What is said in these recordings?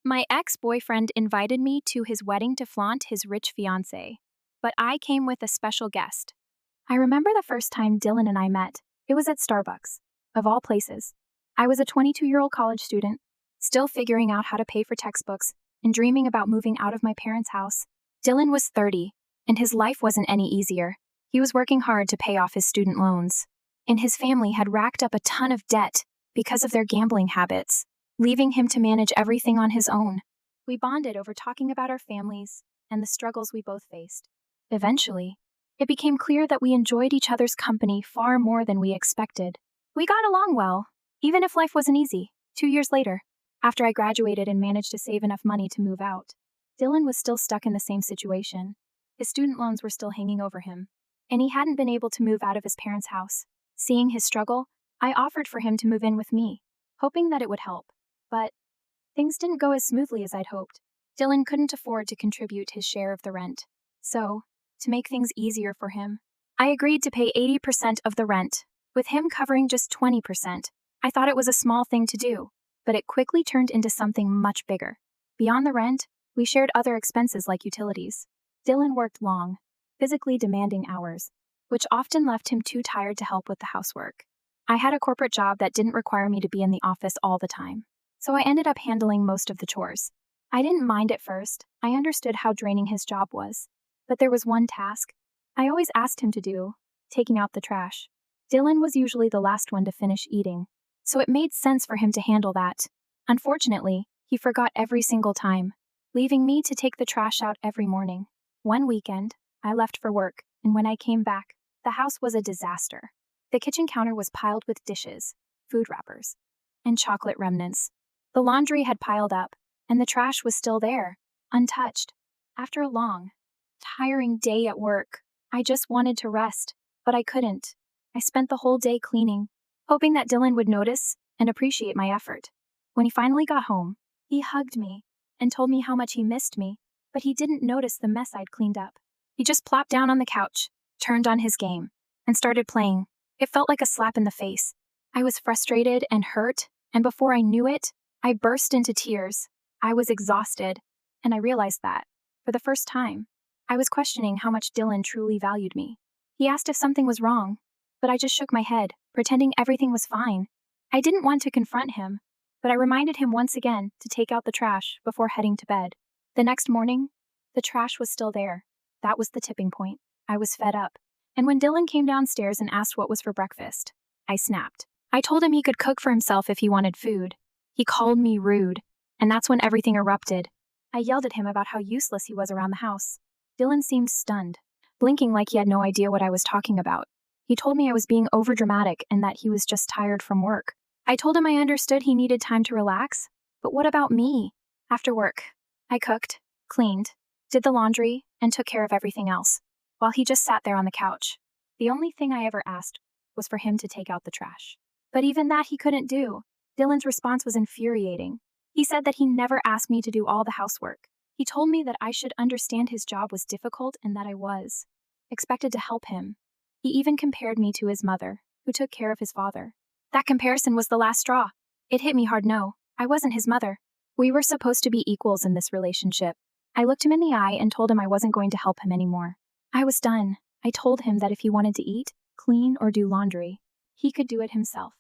My ex-boyfriend invited me to his wedding to flaunt his rich fiancée, but I came with a special guest. I remember the first time Dylan and I met. It was at Starbucks, of all places. I was a 22-year-old college student, still figuring out how to pay for textbooks and dreaming about moving out of my parents' house. Dylan was 30, and his life wasn't any easier. He was working hard to pay off his student loans, and his family had racked up a ton of debt because of their gambling habits, leaving him to manage everything on his own. We bonded over talking about our families and the struggles we both faced. Eventually, it became clear that we enjoyed each other's company far more than we expected. We got along well, even if life wasn't easy. 2 years later, after I graduated and managed to save enough money to move out, Dylan was still stuck in the same situation. His student loans were still hanging over him, and he hadn't been able to move out of his parents' house. Seeing his struggle, I offered for him to move in with me, hoping that it would help. But things didn't go as smoothly as I'd hoped. Dylan couldn't afford to contribute his share of the rent. So, to make things easier for him, I agreed to pay 80% of the rent, with him covering just 20%. I thought it was a small thing to do, but it quickly turned into something much bigger. Beyond the rent, we shared other expenses like utilities. Dylan worked long, physically demanding hours, which often left him too tired to help with the housework. I had a corporate job that didn't require me to be in the office all the time, so I ended up handling most of the chores. I didn't mind at first. I understood how draining his job was. But there was one task I always asked him to do: taking out the trash. Dylan was usually the last one to finish eating, so it made sense for him to handle that. Unfortunately, he forgot every single time, leaving me to take the trash out every morning. One weekend, I left for work, and when I came back, the house was a disaster. The kitchen counter was piled with dishes, food wrappers, and chocolate remnants. The laundry had piled up, and the trash was still there, untouched. After a long, tiring day at work, I just wanted to rest, but I couldn't. I spent the whole day cleaning, hoping that Dylan would notice and appreciate my effort. When he finally got home, he hugged me and told me how much he missed me, but he didn't notice the mess I'd cleaned up. He just plopped down on the couch, turned on his game, and started playing. It felt like a slap in the face. I was frustrated and hurt, and before I knew it, I burst into tears. I was exhausted, and I realized that, for the first time, I was questioning how much Dylan truly valued me. He asked if something was wrong, but I just shook my head, pretending everything was fine. I didn't want to confront him, but I reminded him once again to take out the trash before heading to bed. The next morning, the trash was still there. That was the tipping point. I was fed up. And when Dylan came downstairs and asked what was for breakfast, I snapped. I told him he could cook for himself if he wanted food. He called me rude, and that's when everything erupted. I yelled at him about how useless he was around the house. Dylan seemed stunned, blinking like he had no idea what I was talking about. He told me I was being overdramatic and that he was just tired from work. I told him I understood he needed time to relax, but what about me? After work, I cooked, cleaned, did the laundry, and took care of everything else, while he just sat there on the couch. The only thing I ever asked was for him to take out the trash. But even that he couldn't do. Dylan's response was infuriating. He said that he never asked me to do all the housework. He told me that I should understand his job was difficult and that I was expected to help him. He even compared me to his mother, who took care of his father. That comparison was the last straw. It hit me hard. No, I wasn't his mother. We were supposed to be equals in this relationship. I looked him in the eye and told him I wasn't going to help him anymore. I was done. I told him that if he wanted to eat, clean, or do laundry, he could do it himself.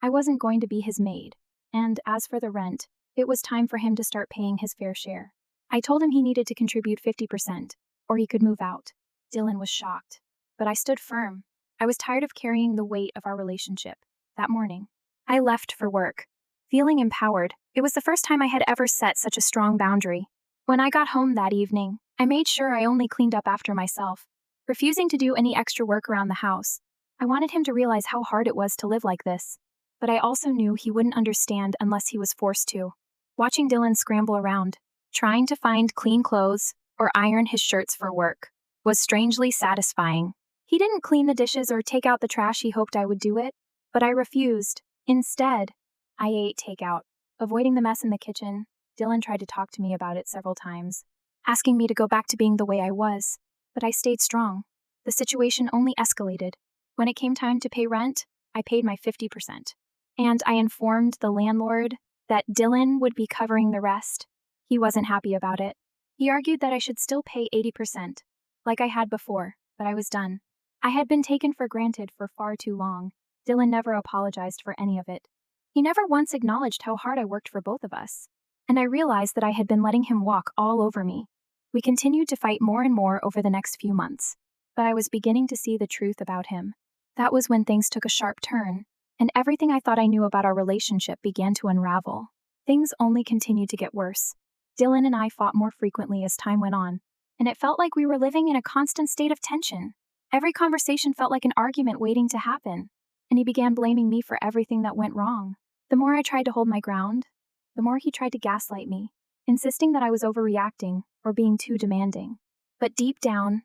I wasn't going to be his maid. And as for the rent, it was time for him to start paying his fair share. I told him he needed to contribute 50%, or he could move out. Dylan was shocked, but I stood firm. I was tired of carrying the weight of our relationship. That morning, I left for work, feeling empowered. It was the first time I had ever set such a strong boundary. When I got home that evening, I made sure I only cleaned up after myself, refusing to do any extra work around the house. I wanted him to realize how hard it was to live like this, but I also knew he wouldn't understand unless he was forced to. Watching Dylan scramble around, trying to find clean clothes or iron his shirts for work, was strangely satisfying. He didn't clean the dishes or take out the trash. He hoped I would do it, but I refused. Instead, I ate takeout. Avoiding the mess in the kitchen, Dylan tried to talk to me about it several times, asking me to go back to being the way I was, but I stayed strong. The situation only escalated. When it came time to pay rent, I paid my 50%, and I informed the landlord that Dylan would be covering the rest. He wasn't happy about it. He argued that I should still pay 80%, like I had before, but I was done. I had been taken for granted for far too long. Dylan never apologized for any of it. He never once acknowledged how hard I worked for both of us. And I realized that I had been letting him walk all over me. We continued to fight more and more over the next few months, but I was beginning to see the truth about him. That was when things took a sharp turn, and everything I thought I knew about our relationship began to unravel. Things only continued to get worse. Dylan and I fought more frequently as time went on, and it felt like we were living in a constant state of tension. Every conversation felt like an argument waiting to happen, and he began blaming me for everything that went wrong. The more I tried to hold my ground, the more he tried to gaslight me, insisting that I was overreacting or being too demanding. But deep down,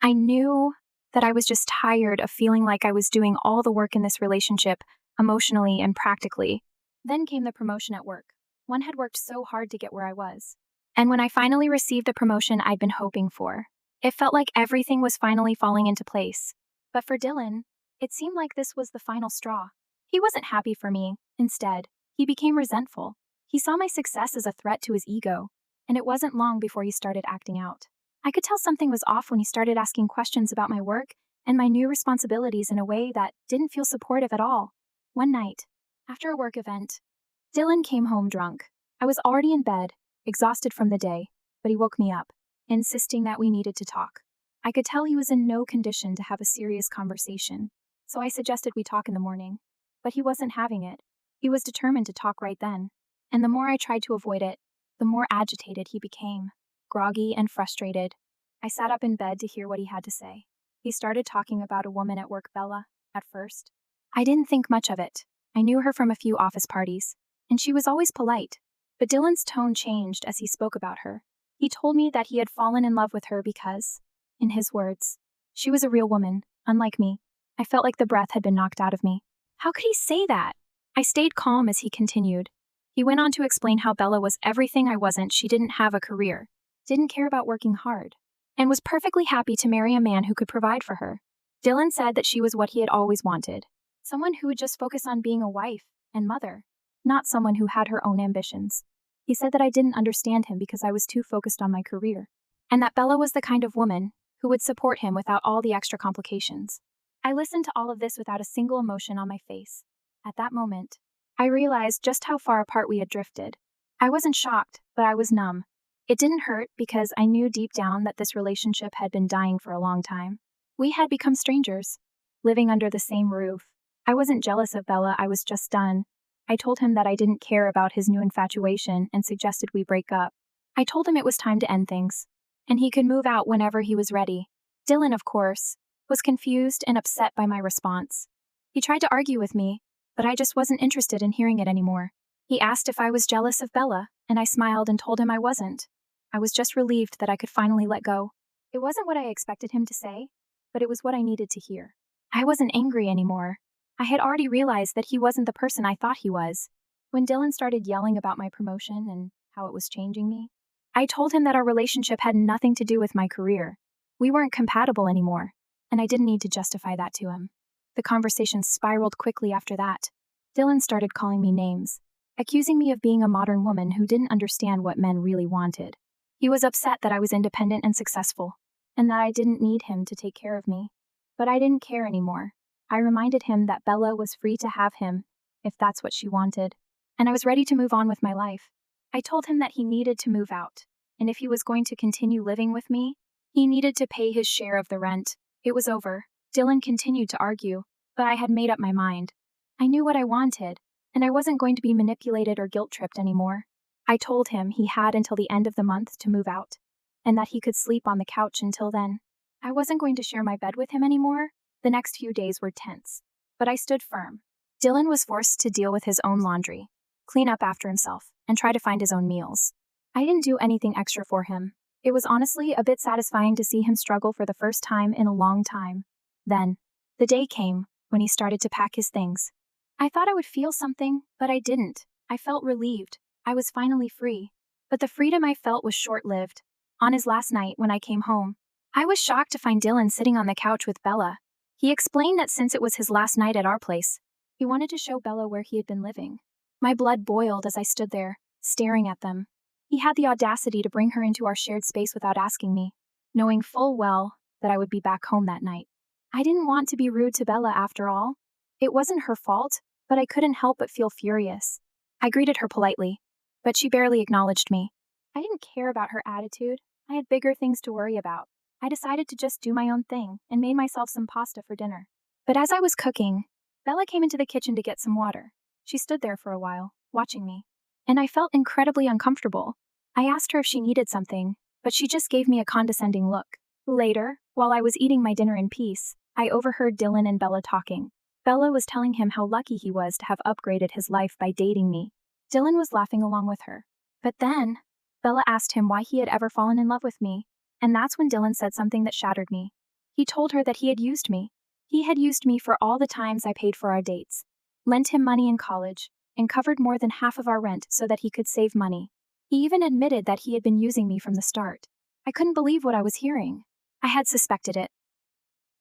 I knew that I was just tired of feeling like I was doing all the work in this relationship, emotionally and practically. Then came the promotion at work. One had worked so hard to get where I was. And when I finally received the promotion I'd been hoping for, it felt like everything was finally falling into place. But for Dylan, it seemed like this was the final straw. He wasn't happy for me. Instead, he became resentful. He saw my success as a threat to his ego, and it wasn't long before he started acting out. I could tell something was off when he started asking questions about my work and my new responsibilities in a way that didn't feel supportive at all. One night, after a work event, Dylan came home drunk. I was already in bed, exhausted from the day, but he woke me up, insisting that we needed to talk. I could tell he was in no condition to have a serious conversation, so I suggested we talk in the morning. But he wasn't having it. He was determined to talk right then, and the more I tried to avoid it, the more agitated he became, groggy and frustrated. I sat up in bed to hear what he had to say. He started talking about a woman at work, Bella, at first. I didn't think much of it. I knew her from a few office parties, and she was always polite. But Dylan's tone changed as he spoke about her. He told me that he had fallen in love with her because, in his words, she was a real woman, unlike me. I felt like the breath had been knocked out of me. How could he say that? I stayed calm as he continued. He went on to explain how Bella was everything I wasn't. She didn't have a career, didn't care about working hard, and was perfectly happy to marry a man who could provide for her. Dylan said that she was what he had always wanted, someone who would just focus on being a wife and mother, not someone who had her own ambitions. He said that I didn't understand him because I was too focused on my career, and that Bella was the kind of woman who would support him without all the extra complications. I listened to all of this without a single emotion on my face. At that moment, I realized just how far apart we had drifted. I wasn't shocked, but I was numb. It didn't hurt because I knew deep down that this relationship had been dying for a long time. We had become strangers, living under the same roof. I wasn't jealous of Bella, I was just done. I told him that I didn't care about his new infatuation and suggested we break up. I told him it was time to end things, and he could move out whenever he was ready. Dylan, of course, was confused and upset by my response. He tried to argue with me, but I just wasn't interested in hearing it anymore. He asked if I was jealous of Bella, and I smiled and told him I wasn't. I was just relieved that I could finally let go. It wasn't what I expected him to say, but it was what I needed to hear. I wasn't angry anymore. I had already realized that he wasn't the person I thought he was. When Dylan started yelling about my promotion and how it was changing me, I told him that our relationship had nothing to do with my career. We weren't compatible anymore, and I didn't need to justify that to him. The conversation spiraled quickly after that. Dylan started calling me names, accusing me of being a modern woman who didn't understand what men really wanted. He was upset that I was independent and successful, and that I didn't need him to take care of me. But I didn't care anymore. I reminded him that Bella was free to have him, if that's what she wanted, and I was ready to move on with my life. I told him that he needed to move out, and if he was going to continue living with me, he needed to pay his share of the rent. It was over. Dylan continued to argue, but I had made up my mind. I knew what I wanted, and I wasn't going to be manipulated or guilt-tripped anymore. I told him he had until the end of the month to move out, and that he could sleep on the couch until then. I wasn't going to share my bed with him anymore. The next few days were tense, but I stood firm. Dylan was forced to deal with his own laundry, clean up after himself, and try to find his own meals. I didn't do anything extra for him. It was honestly a bit satisfying to see him struggle for the first time in a long time. Then, the day came when he started to pack his things. I thought I would feel something, but I didn't. I felt relieved. I was finally free. But the freedom I felt was short-lived. On his last night, when I came home, I was shocked to find Dylan sitting on the couch with Bella. He explained that since it was his last night at our place, he wanted to show Bella where he had been living. My blood boiled as I stood there, staring at them. He had the audacity to bring her into our shared space without asking me, knowing full well that I would be back home that night. I didn't want to be rude to Bella after all. It wasn't her fault, but I couldn't help but feel furious. I greeted her politely, but she barely acknowledged me. I didn't care about her attitude. I had bigger things to worry about. I decided to just do my own thing and made myself some pasta for dinner. But as I was cooking, Bella came into the kitchen to get some water. She stood there for a while, watching me, and I felt incredibly uncomfortable. I asked her if she needed something, but she just gave me a condescending look. Later, while I was eating my dinner in peace, I overheard Dylan and Bella talking. Bella was telling him how lucky he was to have upgraded his life by dating me. Dylan was laughing along with her. But then, Bella asked him why he had ever fallen in love with me, and that's when Dylan said something that shattered me. He told her that he had used me. He had used me for all the times I paid for our dates, lent him money in college, and covered more than half of our rent so that he could save money. He even admitted that he had been using me from the start. I couldn't believe what I was hearing. I had suspected it,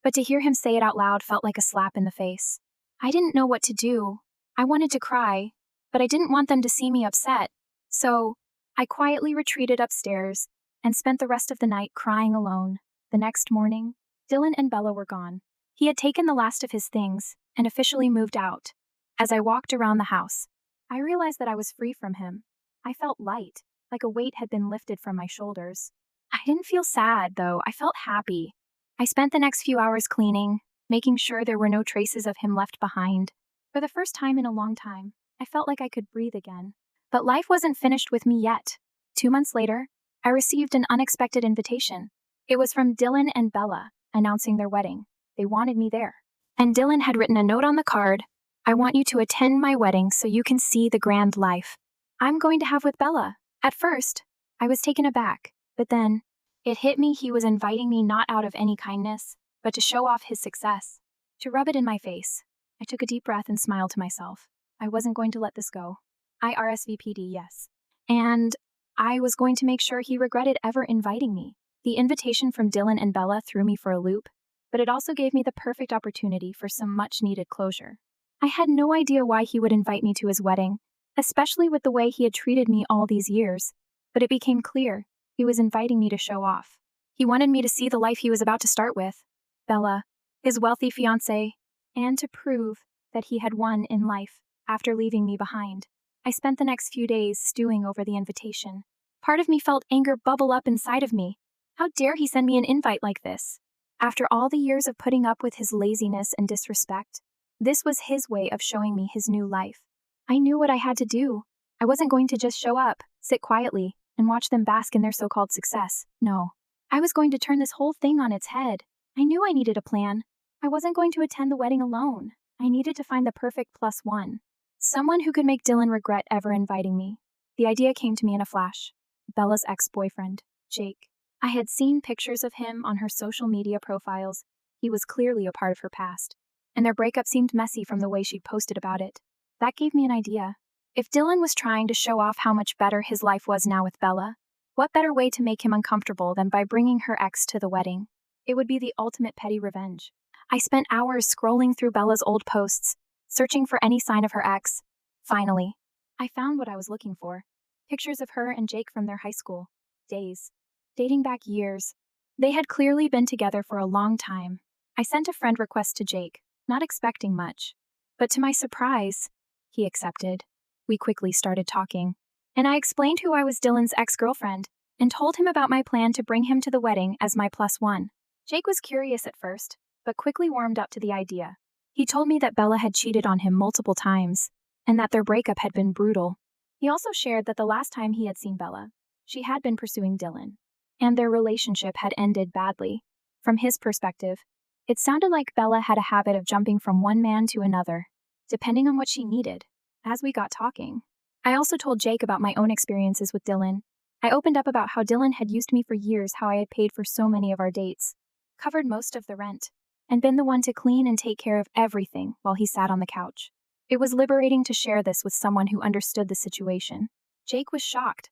but to hear him say it out loud felt like a slap in the face. I didn't know what to do. I wanted to cry, but I didn't want them to see me upset. So, I quietly retreated upstairs and spent the rest of the night crying alone. The next morning, Dylan and Bella were gone. He had taken the last of his things and officially moved out. As I walked around the house, I realized that I was free from him. I felt light, like a weight had been lifted from my shoulders. I didn't feel sad, though. I felt happy. I spent the next few hours cleaning, making sure there were no traces of him left behind. For the first time in a long time, I felt like I could breathe again. But life wasn't finished with me yet. 2 months later, I received an unexpected invitation. It was from Dylan and Bella, announcing their wedding. They wanted me there. And Dylan had written a note on the card, "I want you to attend my wedding so you can see the grand life I'm going to have with Bella." At first, I was taken aback, but then, it hit me he was inviting me not out of any kindness, but to show off his success, to rub it in my face. I took a deep breath and smiled to myself. I wasn't going to let this go. I RSVP'd yes. And I was going to make sure he regretted ever inviting me. The invitation from Dylan and Bella threw me for a loop, but it also gave me the perfect opportunity for some much-needed closure. I had no idea why he would invite me to his wedding, especially with the way he had treated me all these years, but it became clear he was inviting me to show off. He wanted me to see the life he was about to start with, Bella, his wealthy fiancée, and to prove that he had won in life after leaving me behind. I spent the next few days stewing over the invitation. Part of me felt anger bubble up inside of me. How dare he send me an invite like this? After all the years of putting up with his laziness and disrespect, this was his way of showing me his new life. I knew what I had to do. I wasn't going to just show up, sit quietly, and watch them bask in their so-called success. No. I was going to turn this whole thing on its head. I knew I needed a plan. I wasn't going to attend the wedding alone. I needed to find the perfect +1. Someone who could make Dylan regret ever inviting me. The idea came to me in a flash. Bella's ex-boyfriend, Jake. I had seen pictures of him on her social media profiles. He was clearly a part of her past, and their breakup seemed messy from the way she'd posted about it. That gave me an idea. If Dylan was trying to show off how much better his life was now with Bella, what better way to make him uncomfortable than by bringing her ex to the wedding? It would be the ultimate petty revenge. I spent hours scrolling through Bella's old posts, searching for any sign of her ex. Finally, I found what I was looking for. Pictures of her and Jake from their high school days. Dating back years. They had clearly been together for a long time. I sent a friend request to Jake, not expecting much. But to my surprise, he accepted. We quickly started talking, and I explained who I was, Dylan's ex-girlfriend, and told him about my plan to bring him to the wedding as my +1. Jake was curious at first, but quickly warmed up to the idea. He told me that Bella had cheated on him multiple times, and that their breakup had been brutal. He also shared that the last time he had seen Bella, she had been pursuing Dylan, and their relationship had ended badly. From his perspective, it sounded like Bella had a habit of jumping from one man to another, depending on what she needed. As we got talking, I also told Jake about my own experiences with Dylan. I opened up about how Dylan had used me for years, how I had paid for so many of our dates, covered most of the rent, and been the one to clean and take care of everything while he sat on the couch. It was liberating to share this with someone who understood the situation. Jake was shocked,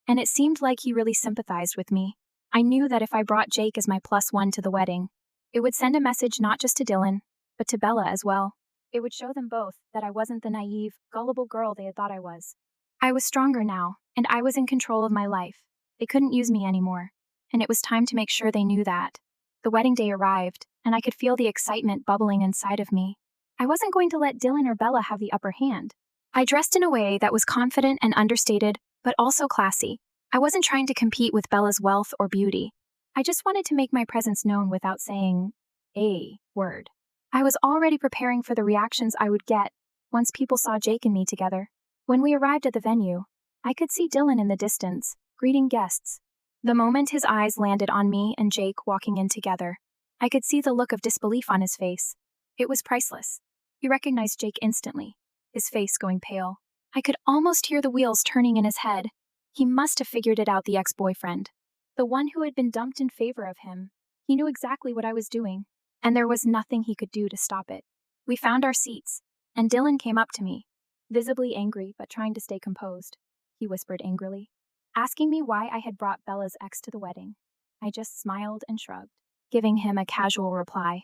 and it seemed like he really sympathized with me. I knew that if I brought Jake as my +1 to the wedding, it would send a message not just to Dylan, but to Bella as well. It would show them both that I wasn't the naive, gullible girl they had thought I was. I was stronger now, and I was in control of my life. They couldn't use me anymore, and it was time to make sure they knew that. The wedding day arrived, and I could feel the excitement bubbling inside of me. I wasn't going to let Dylan or Bella have the upper hand. I dressed in a way that was confident and understated, but also classy. I wasn't trying to compete with Bella's wealth or beauty. I just wanted to make my presence known without saying a word. I was already preparing for the reactions I would get once people saw Jake and me together. When we arrived at the venue, I could see Dylan in the distance, greeting guests. The moment his eyes landed on me and Jake walking in together, I could see the look of disbelief on his face. It was priceless. He recognized Jake instantly, his face going pale. I could almost hear the wheels turning in his head. He must have figured it out, the ex-boyfriend. The one who had been dumped in favor of him. He knew exactly what I was doing, and there was nothing he could do to stop it. We found our seats, and Dylan came up to me, visibly angry but trying to stay composed. He whispered angrily, asking me why I had brought Bella's ex to the wedding. I just smiled and shrugged, giving him a casual reply.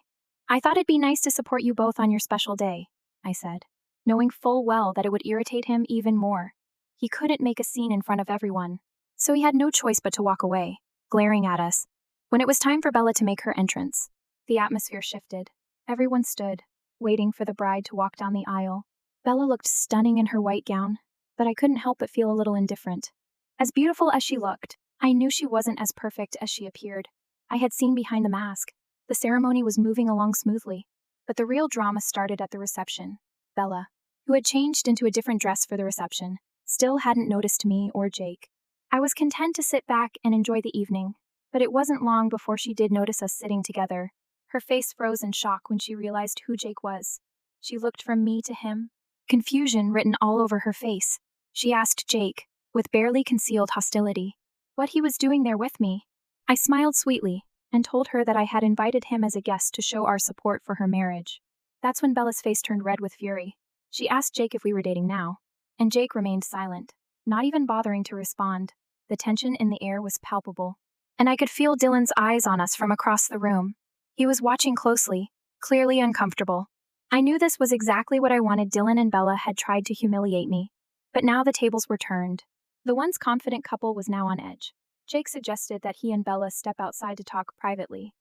I thought it'd be nice to support you both on your special day, I said, knowing full well that it would irritate him even more. He couldn't make a scene in front of everyone, so he had no choice but to walk away, glaring at us. When it was time for Bella to make her entrance, the atmosphere shifted. Everyone stood, waiting for the bride to walk down the aisle. Bella looked stunning in her white gown, but I couldn't help but feel a little indifferent. As beautiful as she looked, I knew she wasn't as perfect as she appeared. I had seen behind the mask. The ceremony was moving along smoothly, but the real drama started at the reception. Bella, who had changed into a different dress for the reception, still hadn't noticed me or Jake. I was content to sit back and enjoy the evening, but it wasn't long before she did notice us sitting together. Her face froze in shock when she realized who Jake was. She looked from me to him, confusion written all over her face. She asked Jake, with barely concealed hostility, what he was doing there with me. I smiled sweetly and told her that I had invited him as a guest to show our support for her marriage. That's when Bella's face turned red with fury. She asked Jake if we were dating now, and Jake remained silent, not even bothering to respond. The tension in the air was palpable, and I could feel Dylan's eyes on us from across the room. He was watching closely, clearly uncomfortable. I knew this was exactly what I wanted. Dylan and Bella had tried to humiliate me, but now the tables were turned. The once confident couple was now on edge. Jake suggested that he and Bella step outside to talk privately.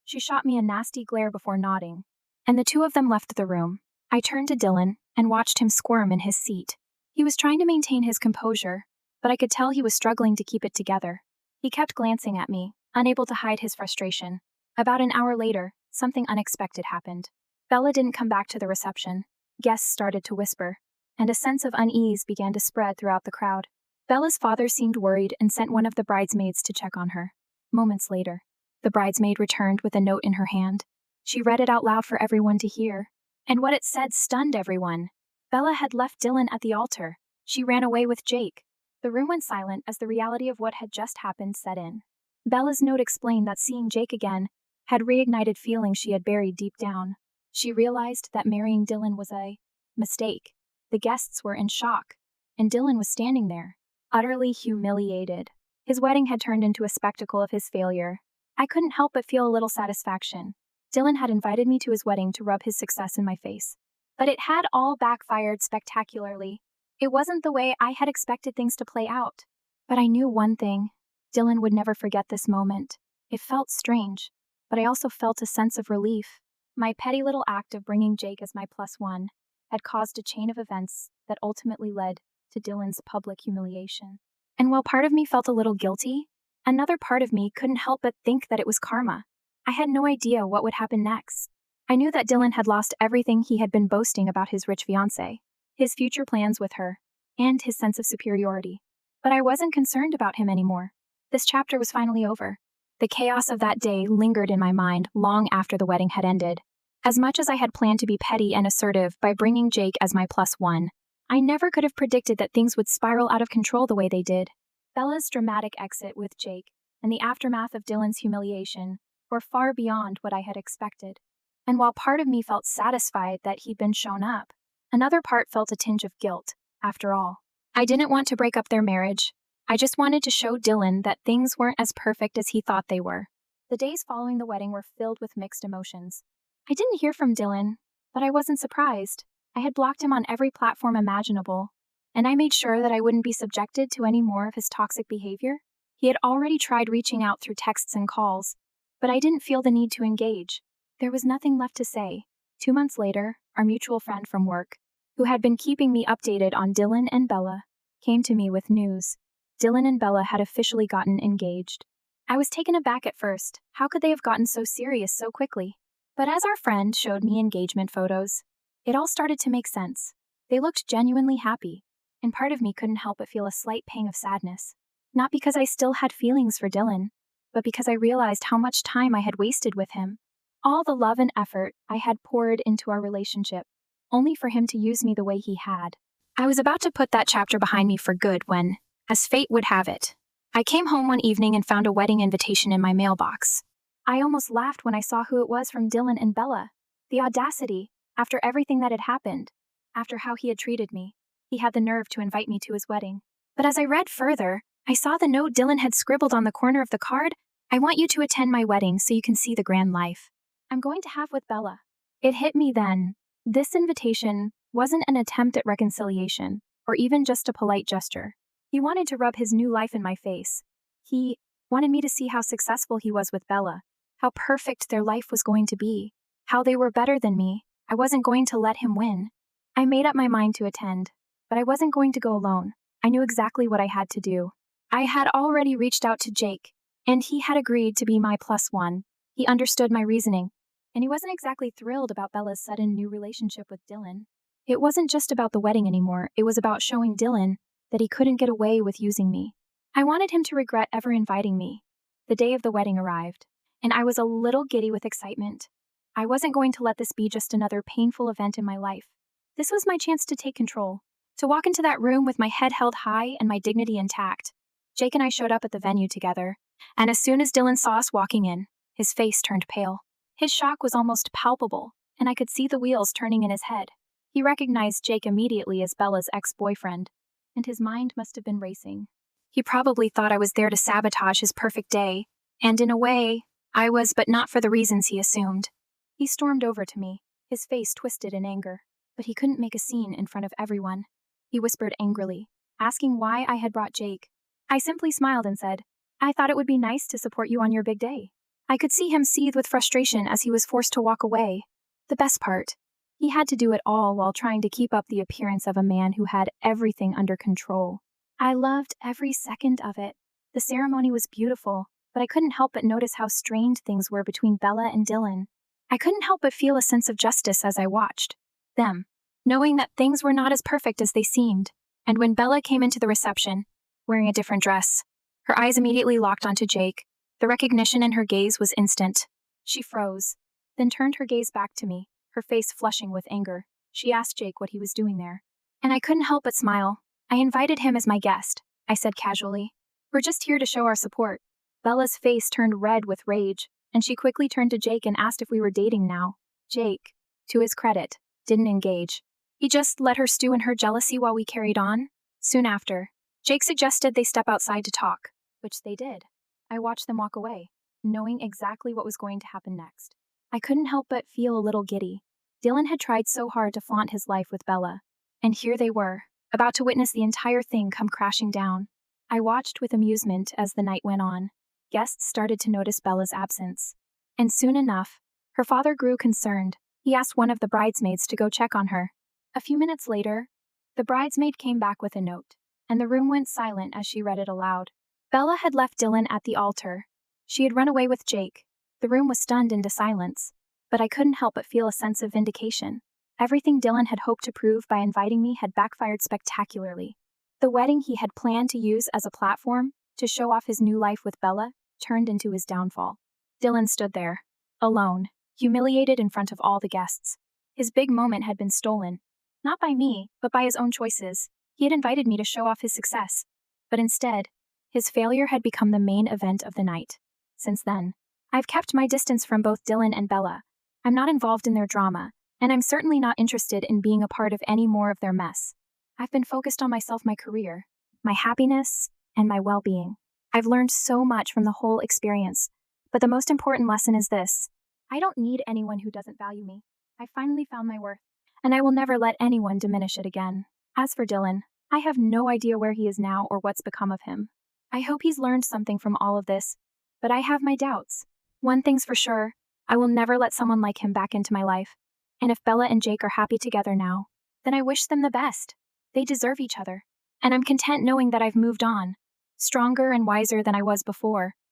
She shot me a nasty glare before nodding, and the two of them left the room. I turned to Dylan and watched him squirm in his seat. He was trying to maintain his composure, but I could tell he was struggling to keep it together. He kept glancing at me, unable to hide his frustration. About an hour later, something unexpected happened. Bella didn't come back to the reception. Guests started to whisper, and a sense of unease began to spread throughout the crowd. Bella's father seemed worried and sent one of the bridesmaids to check on her. Moments later, the bridesmaid returned with a note in her hand. She read it out loud for everyone to hear, and what it said stunned everyone. Bella had left Dylan at the altar. She ran away with Jake. The room went silent as the reality of what had just happened set in. Bella's note explained that seeing Jake again had reignited feelings she had buried deep down. She realized that marrying Dylan was a mistake. The guests were in shock, and Dylan was standing there, utterly humiliated. His wedding had turned into a spectacle of his failure. I couldn't help but feel a little satisfaction. Dylan had invited me to his wedding to rub his success in my face. But it had all backfired spectacularly. It wasn't the way I had expected things to play out. But I knew one thing. Dylan would never forget this moment. It felt strange, but I also felt a sense of relief. My petty little act of bringing Jake as my +1 had caused a chain of events that ultimately led to Dylan's public humiliation. And while part of me felt a little guilty, another part of me couldn't help but think that it was karma. I had no idea what would happen next. I knew that Dylan had lost everything he had been boasting about his rich fiancée, his future plans with her, and his sense of superiority. But I wasn't concerned about him anymore. This chapter was finally over. The chaos of that day lingered in my mind long after the wedding had ended. As much as I had planned to be petty and assertive by bringing Jake as my +1, I never could have predicted that things would spiral out of control the way they did. Bella's dramatic exit with Jake and the aftermath of Dylan's humiliation were far beyond what I had expected. And while part of me felt satisfied that he'd been shown up, another part felt a tinge of guilt. After all, I didn't want to break up their marriage. I just wanted to show Dylan that things weren't as perfect as he thought they were. The days following the wedding were filled with mixed emotions. I didn't hear from Dylan, but I wasn't surprised. I had blocked him on every platform imaginable, and I made sure that I wouldn't be subjected to any more of his toxic behavior. He had already tried reaching out through texts and calls, but I didn't feel the need to engage. There was nothing left to say. 2 months later, our mutual friend from work, who had been keeping me updated on Dylan and Bella, came to me with news. Dylan and Bella had officially gotten engaged. I was taken aback at first. How could they have gotten so serious so quickly? But as our friend showed me engagement photos, it all started to make sense. They looked genuinely happy, and part of me couldn't help but feel a slight pang of sadness. Not because I still had feelings for Dylan, but because I realized how much time I had wasted with him. All the love and effort I had poured into our relationship, only for him to use me the way he had. I was about to put that chapter behind me for good when, as fate would have it, I came home one evening and found a wedding invitation in my mailbox. I almost laughed when I saw who it was from Dylan and Bella. The audacity, after everything that had happened, after how he had treated me, he had the nerve to invite me to his wedding. But as I read further, I saw the note Dylan had scribbled on the corner of the card. I want you to attend my wedding so you can see the grand life I'm going to have with Bella. It hit me then. This invitation wasn't an attempt at reconciliation, or even just a polite gesture. He wanted to rub his new life in my face. He wanted me to see how successful he was with Bella, how perfect their life was going to be, how they were better than me. I wasn't going to let him win. I made up my mind to attend, but I wasn't going to go alone. I knew exactly what I had to do. I had already reached out to Jake, and he had agreed to be my +1. He understood my reasoning, and he wasn't exactly thrilled about Bella's sudden new relationship with Dylan. It wasn't just about the wedding anymore, it was about showing Dylan that he couldn't get away with using me. I wanted him to regret ever inviting me. The day of the wedding arrived, and I was a little giddy with excitement. I wasn't going to let this be just another painful event in my life. This was my chance to take control, to walk into that room with my head held high and my dignity intact. Jake and I showed up at the venue together, and as soon as Dylan saw us walking in, his face turned pale. His shock was almost palpable, and I could see the wheels turning in his head. He recognized Jake immediately as Bella's ex-boyfriend, and his mind must have been racing. He probably thought I was there to sabotage his perfect day, and in a way, I was, but not for the reasons he assumed. He stormed over to me, his face twisted in anger, but he couldn't make a scene in front of everyone. He whispered angrily, asking why I had brought Jake. I simply smiled and said, I thought it would be nice to support you on your big day. I could see him seethe with frustration as he was forced to walk away. The best part, he had to do it all while trying to keep up the appearance of a man who had everything under control. I loved every second of it. The ceremony was beautiful, but I couldn't help but notice how strained things were between Bella and Dylan. I couldn't help but feel a sense of justice as I watched them, knowing that things were not as perfect as they seemed. And when Bella came into the reception, wearing a different dress, her eyes immediately locked onto Jake. The recognition in her gaze was instant. She froze, then turned her gaze back to me, her face flushing with anger. She asked Jake what he was doing there, and I couldn't help but smile. I invited him as my guest, I said casually. We're just here to show our support. Bella's face turned red with rage, and she quickly turned to Jake and asked if we were dating now. Jake, to his credit, didn't engage. He just let her stew in her jealousy while we carried on. Soon after, Jake suggested they step outside to talk, which they did. I watched them walk away, knowing exactly what was going to happen next. I couldn't help but feel a little giddy. Dylan had tried so hard to flaunt his life with Bella, and here they were, about to witness the entire thing come crashing down. I watched with amusement as the night went on. Guests started to notice Bella's absence, and soon enough, her father grew concerned. He asked one of the bridesmaids to go check on her. A few minutes later, the bridesmaid came back with a note, and the room went silent as she read it aloud. Bella had left Dylan at the altar. She had run away with Jake. The room was stunned into silence, but I couldn't help but feel a sense of vindication. Everything Dylan had hoped to prove by inviting me had backfired spectacularly. The wedding he had planned to use as a platform to show off his new life with Bella turned into his downfall. Dylan stood there, alone, humiliated in front of all the guests. His big moment had been stolen, not by me, but by his own choices. He had invited me to show off his success, but instead, his failure had become the main event of the night. Since then, I've kept my distance from both Dylan and Bella. I'm not involved in their drama, and I'm certainly not interested in being a part of any more of their mess. I've been focused on myself, my career, my happiness, and my well-being. I've learned so much from the whole experience, but the most important lesson is this. I don't need anyone who doesn't value me. I finally found my worth, and I will never let anyone diminish it again. As for Dylan, I have no idea where he is now or what's become of him. I hope he's learned something from all of this, but I have my doubts. One thing's for sure, I will never let someone like him back into my life. And if Bella and Jake are happy together now, then I wish them the best. They deserve each other. And I'm content knowing that I've moved on, stronger and wiser than I was before.